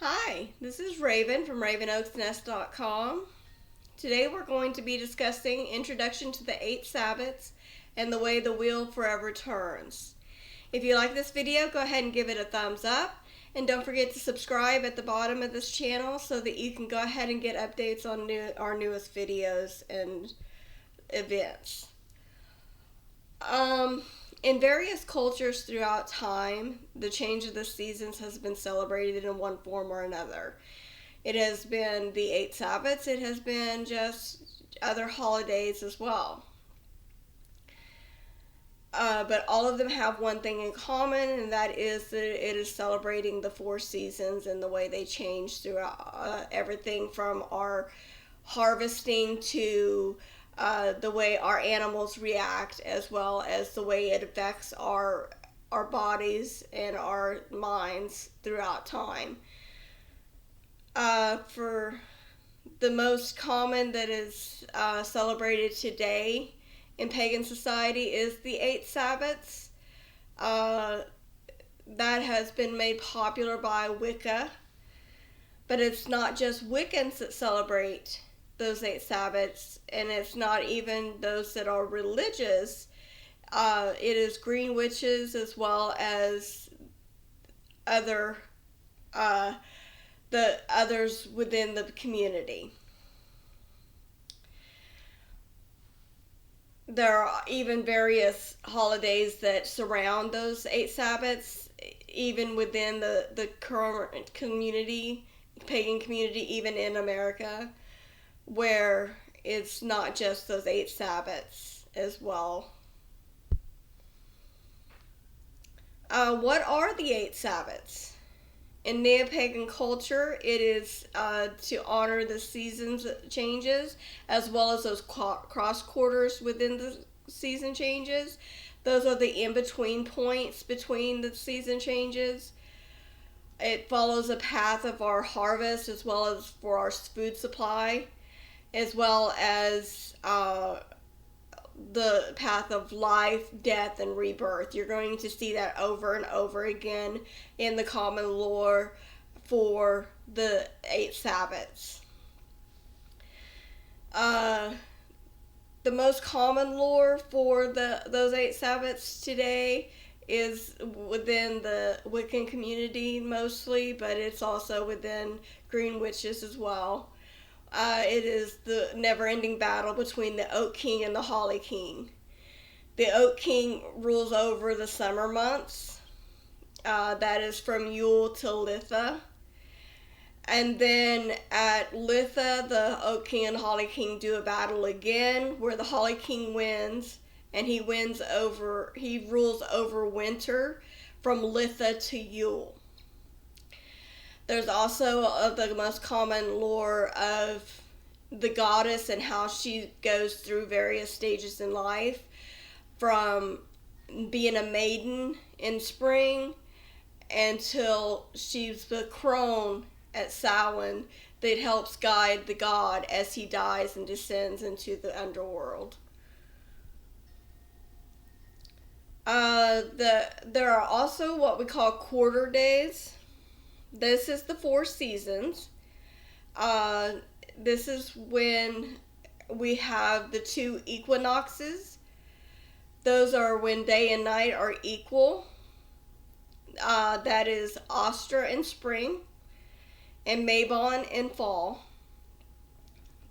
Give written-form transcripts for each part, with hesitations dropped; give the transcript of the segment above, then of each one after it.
Hi, this is Raven from ravenoaksnest.com. Today we're going to be discussing Introduction to the 8 Sabbats and the way the wheel forever turns. If you like this video, go ahead and give it a thumbs up. And don't forget to subscribe at the bottom of this channel so that you can go ahead and get updates on our newest videos and events. In various cultures throughout time, the change of the seasons has been celebrated in one form or another. It has been the 8 Sabbats, it has been just other holidays as well. But all of them have one thing in common, and that is that it is celebrating the 4 seasons and the way they change throughout everything from our harvesting to the way our animals react, as well as the way it affects our bodies and our minds throughout time. For the most common that is celebrated today in pagan society is the 8 Sabbats. That has been made popular by Wicca, but it's not just Wiccans that celebrate those 8 Sabbats, and it's not even those that are religious. It is green witches as well as the others within the community. There are even various holidays that surround those 8 Sabbats, even within the current community, pagan community, even in America, where it's not just those 8 Sabbats as well. What are the 8 Sabbats? In Neo-Pagan culture, it is to honor the seasons changes, as well as those cross quarters within the season changes. Those are the in-between points between the season changes. It follows a path of our harvest, as well as for our food supply, as well as the path of life, death, and rebirth. You're going to see that over and over again in the common lore for the 8 Sabbats. The most common lore for those 8 Sabbats today is within the Wiccan community mostly, but it's also within Green Witches as well. It is the never-ending battle between the Oak King and the Holly King. The Oak King rules over the summer months. That is from Yule till Litha. And then at Litha, the Oak King and Holly King do a battle again, where the Holly King wins, and he rules over winter from Litha to Yule. There's also the most common lore of the goddess and how she goes through various stages in life, from being a maiden in spring until she's the crone at Samhain that helps guide the god as he dies and descends into the underworld. There are also what we call quarter days. This is the 4 seasons. This is when we have the 2 equinoxes. Those are when day and night are equal. That is Astra in spring and Mabon in fall.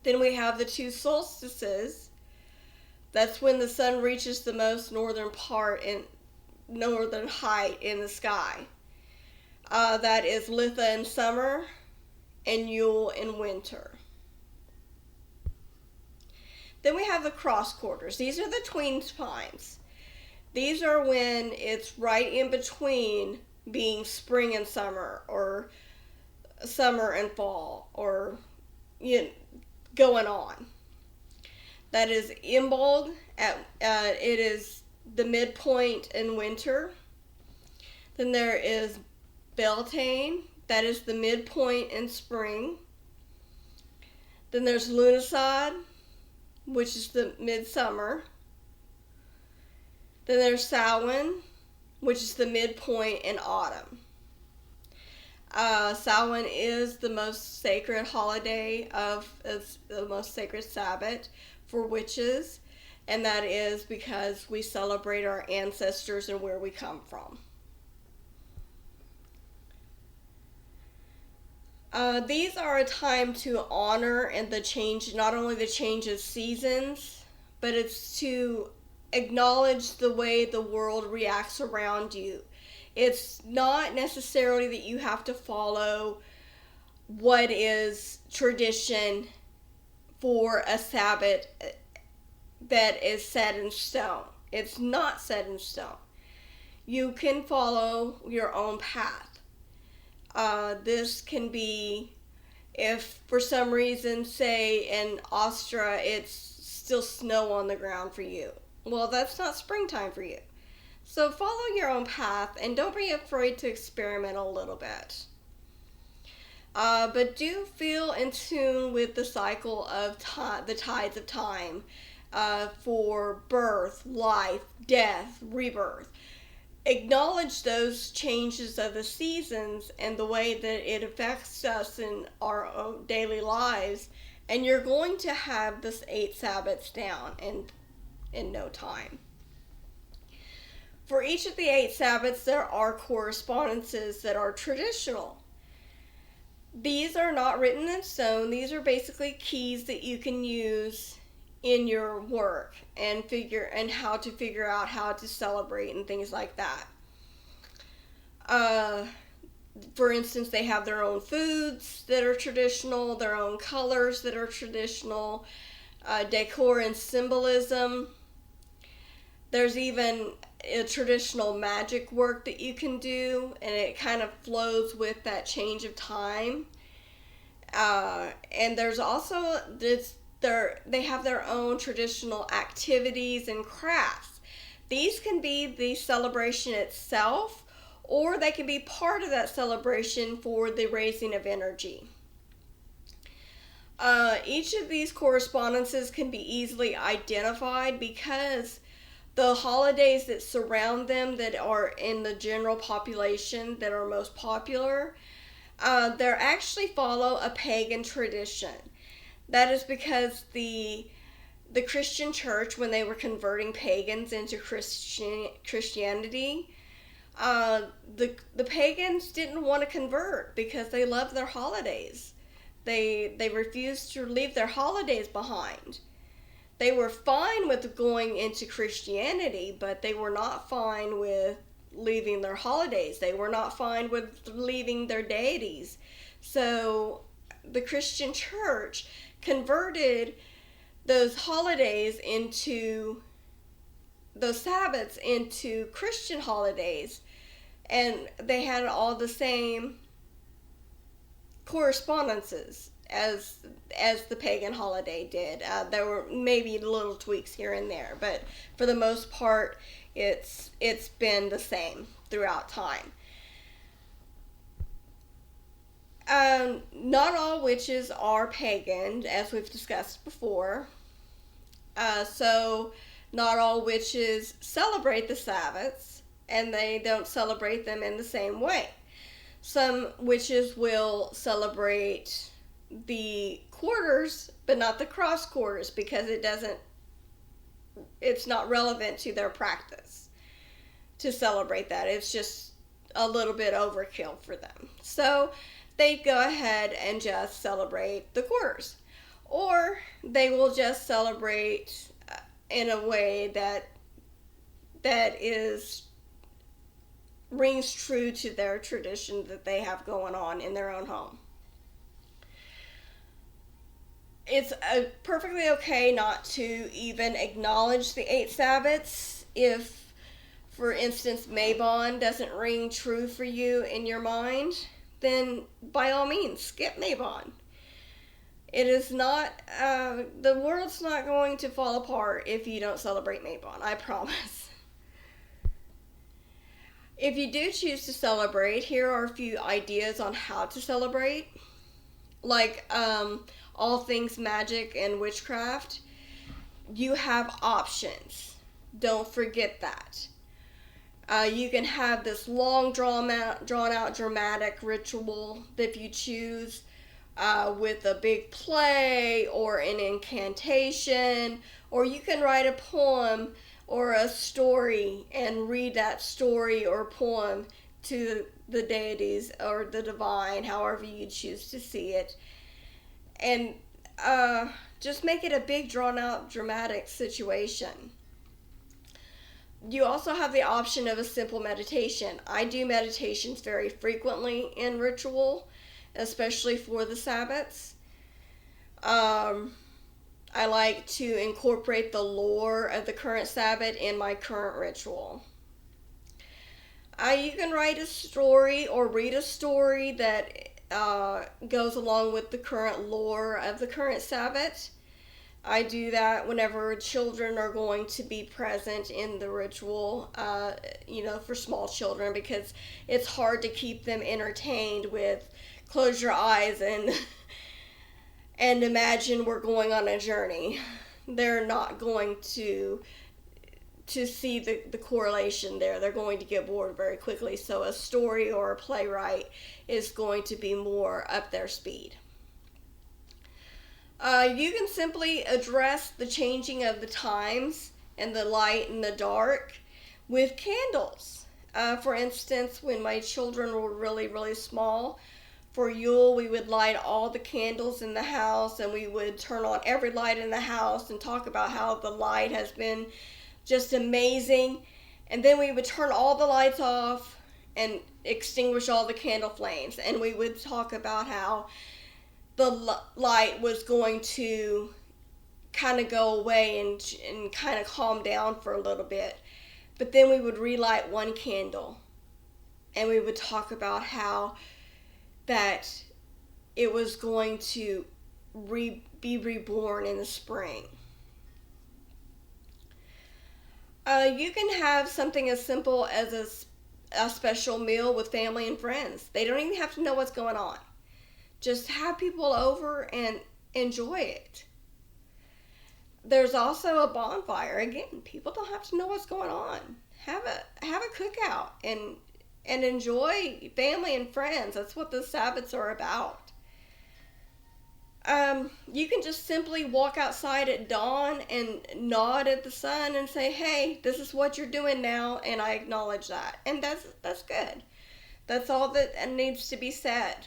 Then we have the 2 solstices. That's when the sun reaches the most northern height in the sky. That is Litha in summer and Yule in winter. Then we have the cross quarters. These are the tween times. These are when it's right in between being spring and summer, or summer and fall, or going on. That is Imbolg. It is the midpoint in winter. Then there is Beltane, that is the midpoint in spring. Then there's Lughnasadh, which is the midsummer. Then there's Samhain, which is the midpoint in autumn. Samhain is the most sacred holiday is the most sacred Sabbath for witches, and that is because we celebrate our ancestors and where we come from. These are a time to honor and the change, not only the change of seasons, but it's to acknowledge the way the world reacts around you. It's not necessarily that you have to follow what is tradition for a Sabbath that is set in stone. It's not set in stone. You can follow your own path. This can be if for some reason, say in Austria, it's still snow on the ground for you. Well, that's not springtime for you. So follow your own path and don't be afraid to experiment a little bit. But do feel in tune with the cycle of the tides of time for birth, life, death, rebirth. Acknowledge those changes of the seasons and the way that it affects us in our own daily lives, and you're going to have this 8 Sabbats down in no time. For each of the 8 Sabbats, there are correspondences that are traditional. These are not written in stone. These are basically keys that you can use in your work and how to figure out how to celebrate and things like that. For instance, they have their own foods that are traditional, their own colors that are traditional, decor and symbolism. There's even a traditional magic work that you can do, and it kind of flows with that change of time. And there's also they have their own traditional activities and crafts. These can be the celebration itself, or they can be part of that celebration for the raising of energy. Each of these correspondences can be easily identified because the holidays that surround them, that are in the general population, that are most popular, they actually follow a pagan tradition. That is because the Christian church, when they were converting pagans into Christianity, the pagans didn't want to convert because they loved their holidays. They refused to leave their holidays behind. They were fine with going into Christianity, but they were not fine with leaving their holidays. They were not fine with leaving their deities. So the Christian church converted those holidays those Sabbats into Christian holidays, and they had all the same correspondences as the pagan holiday did. There were maybe little tweaks here and there, but for the most part, it's been the same throughout time. Not all witches are pagan, as we've discussed before. So not all witches celebrate the Sabbats, and they don't celebrate them in the same way. Some witches will celebrate the quarters, but not the cross quarters, because it's not relevant to their practice to celebrate that. It's just a little bit overkill for them. So they go ahead and just celebrate the quarters. Or they will just celebrate in a way that rings true to their tradition that they have going on in their own home. It's perfectly okay not to even acknowledge the 8 Sabbats if, for instance, Mabon doesn't ring true for you in your mind. Then by all means, skip Mabon. It is not, the world's not going to fall apart if you don't celebrate Mabon, I promise. If you do choose to celebrate, here are a few ideas on how to celebrate. Like all things magic and witchcraft, you have options. Don't forget that. You can have this long, drawn out, dramatic ritual if you choose, with a big play or an incantation, or you can write a poem or a story and read that story or poem to the deities or the divine, however you choose to see it. And just make it a big, drawn out, dramatic situation. You also have the option of a simple meditation. I do meditations very frequently in ritual, especially for the Sabbats. I like to incorporate the lore of the current Sabbat in my current ritual. You can write a story or read a story that goes along with the current lore of the current Sabbat. I do that whenever children are going to be present in the ritual, for small children, because it's hard to keep them entertained with close your eyes and and imagine we're going on a journey. They're not going to see the correlation there. They're going to get bored very quickly. So a story or a playwright is going to be more up their speed. You can simply address the changing of the times and the light and the dark with candles. For instance, when my children were really, really small, for Yule, we would light all the candles in the house, and we would turn on every light in the house and talk about how the light has been just amazing. And then we would turn all the lights off and extinguish all the candle flames. And we would talk about how the light was going to kind of go away and kind of calm down for a little bit. But then we would relight one candle, and we would talk about how that it was going to be reborn in the spring. You can have something as simple as a special meal with family and friends. They don't even have to know what's going on. Just have people over and enjoy it. There's also a bonfire. Again, people don't have to know what's going on. Have a cookout and enjoy family and friends. That's what the Sabbats are about. You can just simply walk outside at dawn and nod at the sun and say, "Hey, this is what you're doing now," and I acknowledge that. And that's good. That's all that needs to be said.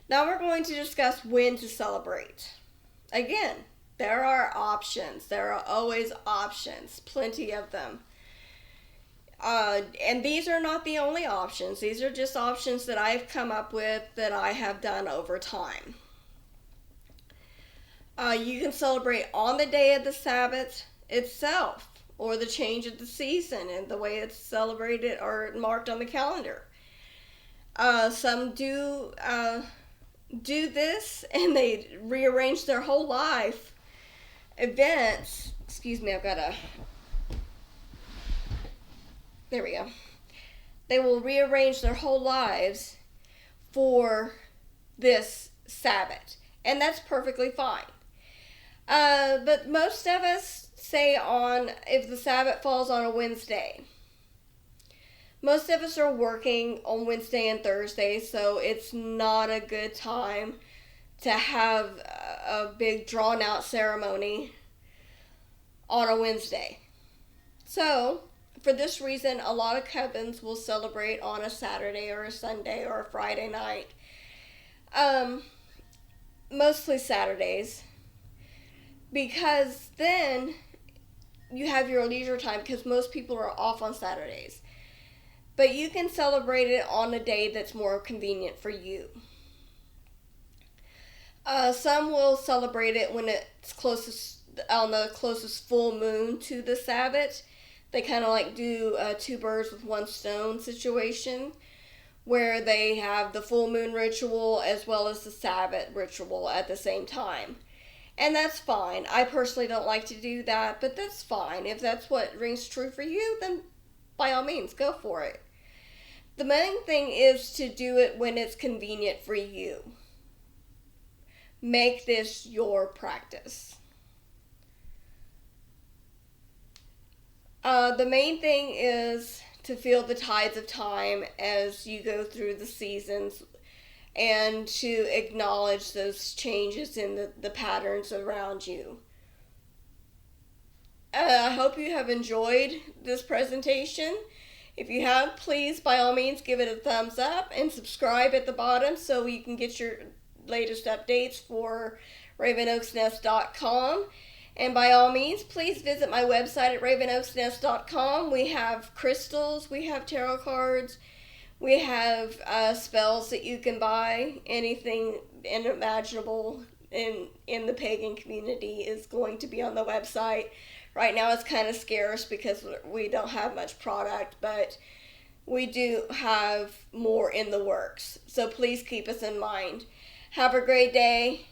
Now we're going to discuss when to celebrate. Again, there are options. There are always options, plenty of them. And these are not the only options. These are just options that I've come up with that I have done over time. You can celebrate on the day of the Sabbath itself, or the change of the season and the way it's celebrated or marked on the calendar. Some do this, and they rearrange their whole life events. Excuse me, there we go. They will rearrange their whole lives for this Sabbath, and that's perfectly fine. But most of us say if the Sabbath falls on a Wednesday. Most of us are working on Wednesday and Thursday, so it's not a good time to have a big drawn-out ceremony on a Wednesday. So, for this reason, a lot of covens will celebrate on a Saturday or a Sunday or a Friday night. Mostly Saturdays, because then you have your leisure time, because most people are off on Saturdays. But you can celebrate it on a day that's more convenient for you. Some will celebrate it when it's on the closest full moon to the Sabbath. They kind of like do a two birds with one stone situation, where they have the full moon ritual as well as the Sabbath ritual at the same time. And that's fine. I personally don't like to do that, but that's fine. If that's what rings true for you, then by all means, go for it. The main thing is to do it when it's convenient for you. Make this your practice. The main thing is to feel the tides of time as you go through the seasons and to acknowledge those changes in the patterns around you. I hope you have enjoyed this presentation. If you have, please, by all means, give it a thumbs up and subscribe at the bottom so you can get your latest updates for ravenoaksnest.com. And by all means, please visit my website at ravenoaksnest.com. We have crystals, we have tarot cards, we have spells that you can buy. Anything unimaginable in the pagan community is going to be on the website. Right now it's kind of scarce because we don't have much product, but we do have more in the works. So please keep us in mind. Have a great day.